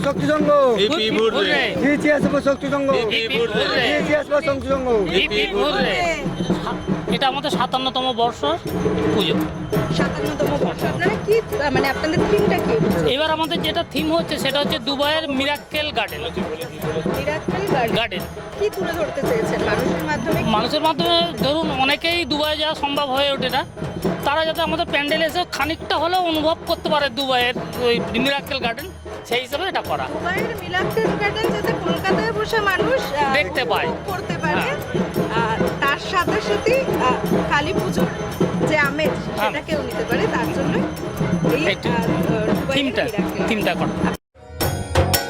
শক্তি সংঘ GCSF শক্তি সংঘ GCSF শক্তি সংঘ। এটা আমাদের 57তম বর্ষ পুজো। 57তম বর্ষ। আপনারা কি মানে আপনাদের থিমটা কি? এবার আমাদের যেটা থিম হচ্ছে সেটা হচ্ছে দুবাইয়ের মিরাক্কেল গার্ডেন। মিরাক্কেল গার্ডেন কি তুলে ধরতে চেয়েছেন মানুষের মাধ্যমে? মানুষের মাধ্যমে ধরুন অনেকেই দুবাই যাওয়া সম্ভব হয়ে ওঠে না, তারা যাতে আমাদের প্যান্ডেলে এসে খানিকটা হলেও অনুভব করতে পারে দুবাইয়ের ওই মিরাক্কেল গার্ডেন, সেই হিসাবে এটা করা। দুবাইয়ের মিরাক্কেল গার্ডেন যাতে কলকাতায় বসে মানুষ দেখতে পায়, করতে পারে, তার সাথে সাথে কালী পুজোর যে আমেজ সেটাকেও নিতে পারে, তার জন্য এই থিমটা করা।